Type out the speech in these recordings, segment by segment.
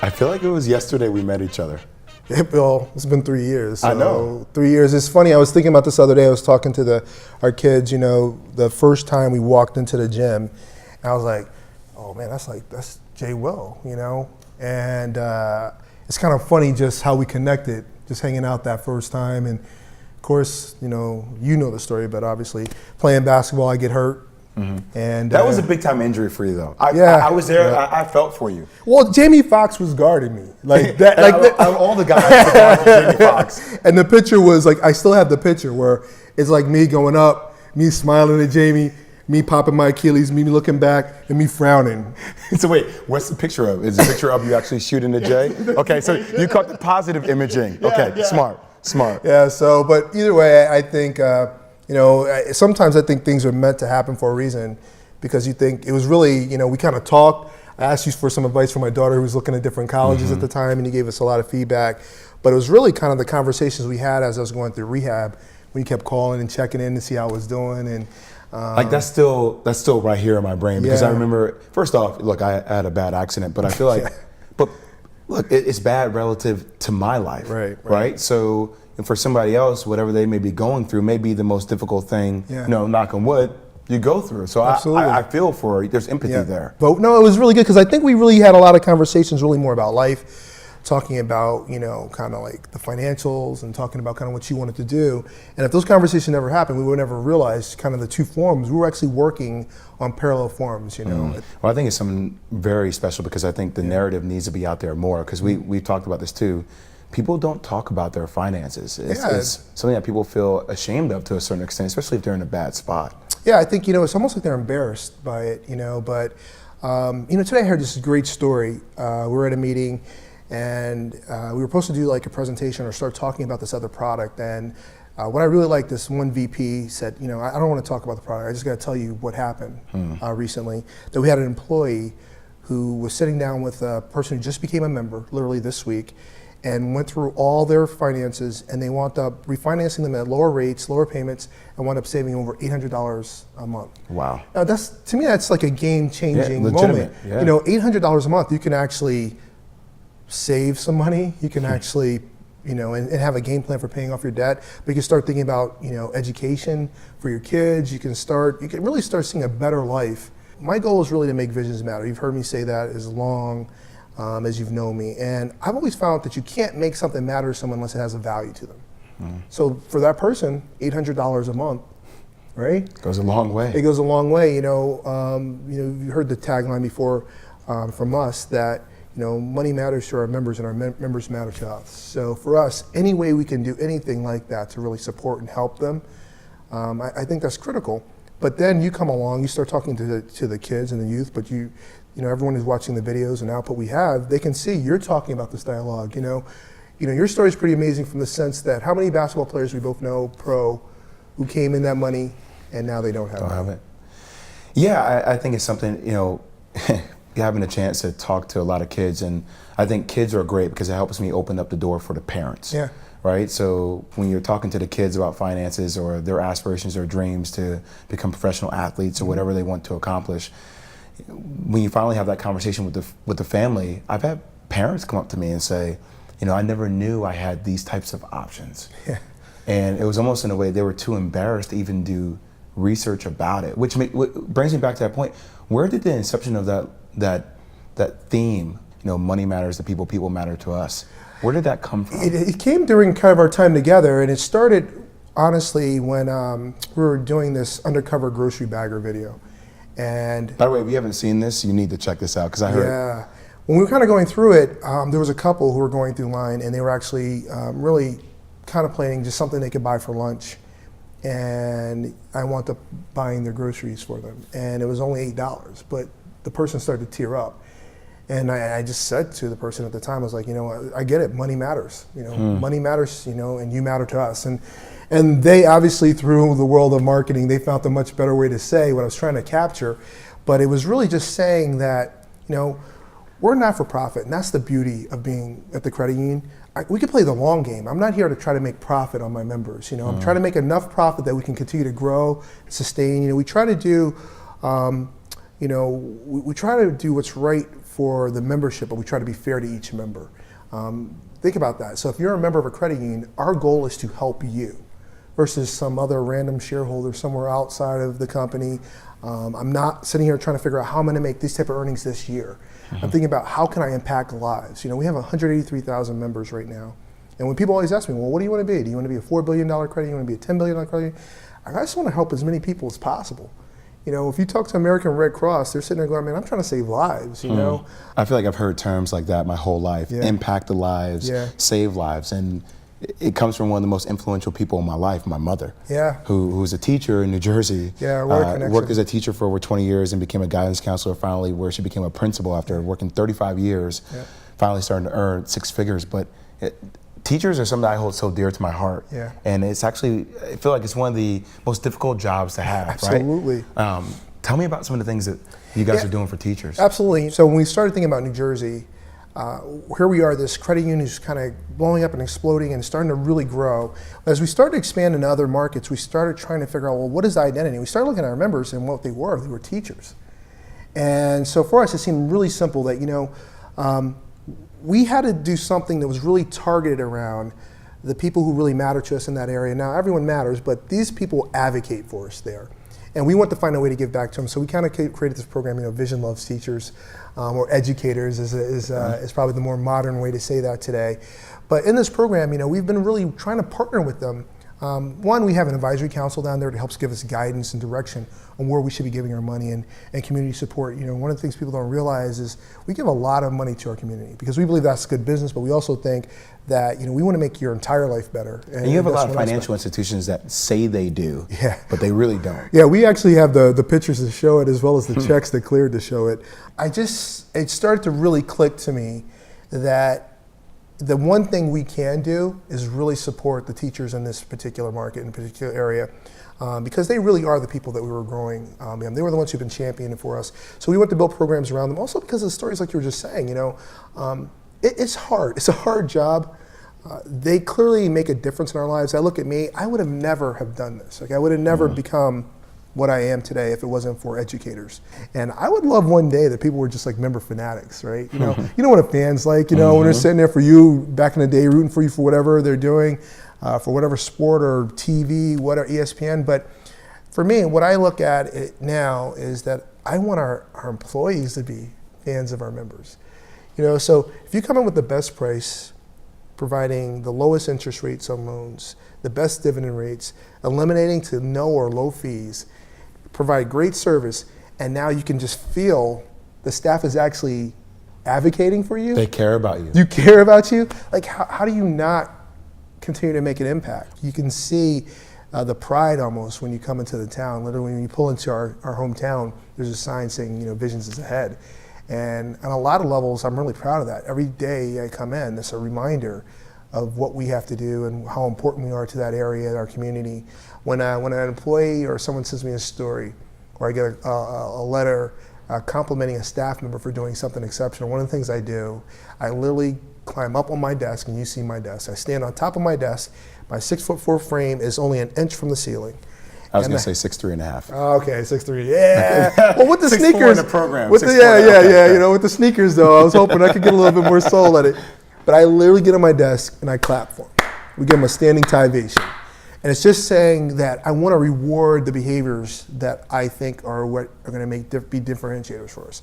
I feel like it was yesterday we met each other. Well, it's been 3 years. So I know. 3 years. It's funny. I was thinking about this the other day. I was talking to our kids. You know, the first time we walked into the gym, and I was like, "Oh man, that's Jay Will." You know, and it's kind of funny just how we connected, just hanging out that first time. And of course, you know the story, but obviously playing basketball, I get hurt. Mm-hmm. And that was a big time injury for you, though. I was there. Yeah. I felt for you. Well, Jamie Foxx was guarding me like that. All the guys guarded Jamie Foxx. And the picture was like, I still have the picture where it's like me going up, me smiling at Jamie, me popping my Achilles, me looking back, and me frowning. So wait, what's the picture of? Is the picture of you actually shooting the J? Okay, so you caught the positive imaging. Okay, yeah. Smart. Yeah. So, but either way, I think. Sometimes I think things are meant to happen for a reason, because you think it was really, we kind of talked. I asked you for some advice from my daughter who was looking at different colleges at the time, and you gave us a lot of feedback. But it was really kind of the conversations we had as I was going through rehab, when you kept calling and checking in to see how I was doing. And that's still right here in my brain, because I remember, first off, look, I had a bad accident, but I feel like, but look, it's bad relative to my life, right? So. And for somebody else, whatever they may be going through may be the most difficult thing, knock on wood, you go through. So I feel for you. There's empathy there. But no, it was really good, because I think we really had a lot of conversations really more about life, talking about, kind of like the financials and talking about kind of what you wanted to do. And if those conversations never happened, we would never realize kind of the two forms. We were actually working on parallel forms, Well, I think it's something very special, because I think the narrative needs to be out there more, because we've talked about this too. People don't talk about their finances. It's something that people feel ashamed of to a certain extent, especially if they're in a bad spot. Yeah, I think, it's almost like they're embarrassed by it, but, today I heard this great story. We were at a meeting, and we were supposed to do like a presentation or start talking about this other product. And what I really liked, this one VP said, I don't want to talk about the product. I just got to tell you what happened recently. That we had an employee who was sitting down with a person who just became a member, literally this week, and went through all their finances, and they wound up refinancing them at lower rates, lower payments, and wound up saving over $800 a month. Wow. Now to me, that's like a game-changing moment. Yeah. $800 a month, you can actually save some money. You can actually, and have a game plan for paying off your debt. But you can start thinking about, education for your kids. You can really start seeing a better life. My goal is really to make visions matter. You've heard me say that as long as you've known me. And I've always found that you can't make something matter to someone unless it has a value to them. So for that person, $800 a month, right? Goes a long way. It goes a long way. You heard the tagline before from us that, money matters to our members and our members matter to us. So for us, any way we can do anything like that to really support and help them, I think that's critical. But then you come along, you start talking to the kids and the youth, but everyone who's watching the videos and output we have, they can see you're talking about this dialogue. Your story is pretty amazing from the sense that how many basketball players we both know, pro, who came in that money and now they don't have it. Yeah, I think it's something, having a chance to talk to a lot of kids, and I think kids are great because it helps me open up the door for the parents. Yeah. Right? So when you're talking to the kids about finances or their aspirations or dreams to become professional athletes or whatever they want to accomplish, when you finally have that conversation with the family, I've had parents come up to me and say, I never knew I had these types of options. Yeah. And it was almost in a way they were too embarrassed to even do research about it, which brings me back to that point. Where did the inception of that theme, money matters to people, people matter to us, where did that come from? It came during kind of our time together, and it started honestly when we were doing this undercover grocery bagger video. And by the way, if you haven't seen this, you need to check this out, because I heard. Yeah, when we were kind of going through it, there was a couple who were going through line, and they were actually really contemplating just something they could buy for lunch. And I wound up buying their groceries for them, and it was only $8, but the person started to tear up. And I just said to the person at the time, I was like, I get it, money matters. Money matters, and you matter to us. And they obviously, through the world of marketing, they found a much better way to say what I was trying to capture. But it was really just saying that, we're not for profit, and that's the beauty of being at the credit union. We can play the long game. I'm not here to try to make profit on my members. I'm trying to make enough profit that we can continue to grow, sustain. We try to do we try to do what's right for the membership, but we try to be fair to each member. Think about that. So if you're a member of a credit union, our goal is to help you versus some other random shareholder somewhere outside of the company. I'm not sitting here trying to figure out how I'm going to make these type of earnings this year. I'm thinking about how can I impact lives. We have 183,000 members right now. And when people always ask me, well, what do you want to be? Do you want to be a $4 billion credit? Do you want to be a $10 billion credit? I just want to help as many people as possible. If you talk to American Red Cross, they're sitting there going, man, I'm trying to save lives, I feel like I've heard terms like that my whole life. Yeah. Impact the lives, save lives. And it comes from one of the most influential people in my life, my mother, who's a teacher in New Jersey. Worked as a teacher for over 20 years and became a guidance counselor finally, where she became a principal after working 35 years, finally starting to earn six figures. But teachers are something I hold so dear to my heart. And it's actually, I feel like it's one of the most difficult jobs to have, Absolutely. right? Tell me about some of the things that you guys are doing for teachers. Absolutely. So when we started thinking about New Jersey, here we are, this credit union is kind of blowing up and exploding and starting to really grow. As we started to expand into other markets, we started trying to figure out, well, what is the identity? We started looking at our members and what they were teachers. And so for us, it seemed really simple that, we had to do something that was really targeted around the people who really matter to us in that area. Now, everyone matters, but these people advocate for us there. And we want to find a way to give back to them. So we kind of created this program, Vision Loves Teachers, or educators is probably the more modern way to say that today. But in this program, we've been really trying to partner with them. One, we have an advisory council down there that helps give us guidance and direction on where we should be giving our money and community support. One of the things people don't realize is we give a lot of money to our community because we believe that's good business, but we also think that we want to make your entire life better. And you have a lot of financial institutions that say they do, but they really don't. Yeah, we actually have the pictures to show it as well as the checks that cleared to show it. It started to really click to me that the one thing we can do is really support the teachers in this particular market, in a particular area, because they really are the people that we were growing. They were the ones who've been championing for us. So we want to build programs around them. Also because of the stories like you were just saying, it's hard. It's a hard job. They clearly make a difference in our lives. I look at me, I would have never have done this. I would have never become what I am today if it wasn't for educators. And I would love one day that people were just like member fanatics, right? You know what a fan's like, when they're sitting there for you back in the day, rooting for you for whatever they're doing, for whatever sport or TV, whatever, ESPN. But for me, what I look at it now is that I want our employees to be fans of our members. So if you come in with the best price, providing the lowest interest rates on loans, the best dividend rates, eliminating to no or low fees, provide great service, and now you can just feel the staff is actually advocating for you. They care about you. You care about you? Like, how do you not continue to make an impact? You can see the pride almost when you come into the town. Literally, when you pull into our hometown, there's a sign saying, Visions is ahead. And on a lot of levels, I'm really proud of that. Every day I come in, it's a reminder of what we have to do and how important we are to that area and our community. When an employee or someone sends me a story, or I get a letter complimenting a staff member for doing something exceptional, one of the things I do, I literally climb up on my desk, and you see my desk. I stand on top of my desk. My 6'4" frame is only an inch from the ceiling. I was going to say 6'3.5". Oh, okay, 6'3". Yeah. Well, with the sneakers, in the program. With the, with the sneakers though, I was hoping I could get a little bit more soul at it. But I literally get on my desk and I clap for them. We give them a standing ovation, and it's just saying that I want to reward the behaviors that I think are what are going to be differentiators for us.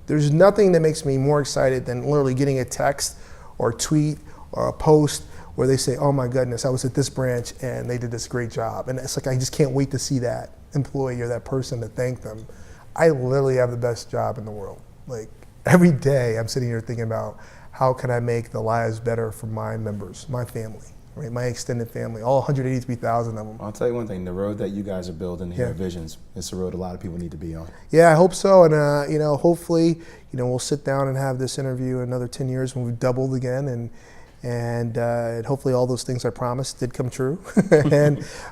There's nothing that makes me more excited than literally getting a text or a tweet or a post where they say, oh my goodness, I was at this branch and they did this great job. And it's like, I just can't wait to see that employee or that person to thank them. I literally have the best job in the world. Like, every day I'm sitting here thinking about how can I make the lives better for my members, my family, right? My extended family, all 183,000 of them. I'll tell you one thing, the road that you guys are building here at Visions, it's a road a lot of people need to be on. Yeah, I hope so. And hopefully, we'll sit down and have this interview in another 10 years when we've doubled again, and hopefully all those things I promised did come true.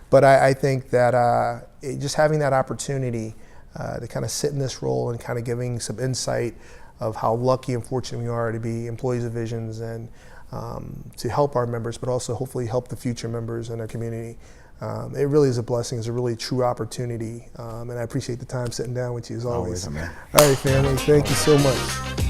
But I think that just having that opportunity to kind of sit in this role and kind of giving some insight of how lucky and fortunate we are to be employees of Visions and to help our members, but also hopefully help the future members in our community. It really is a blessing. It's a really true opportunity. And I appreciate the time sitting down with you as always. Man. All right, family. Thank you so much.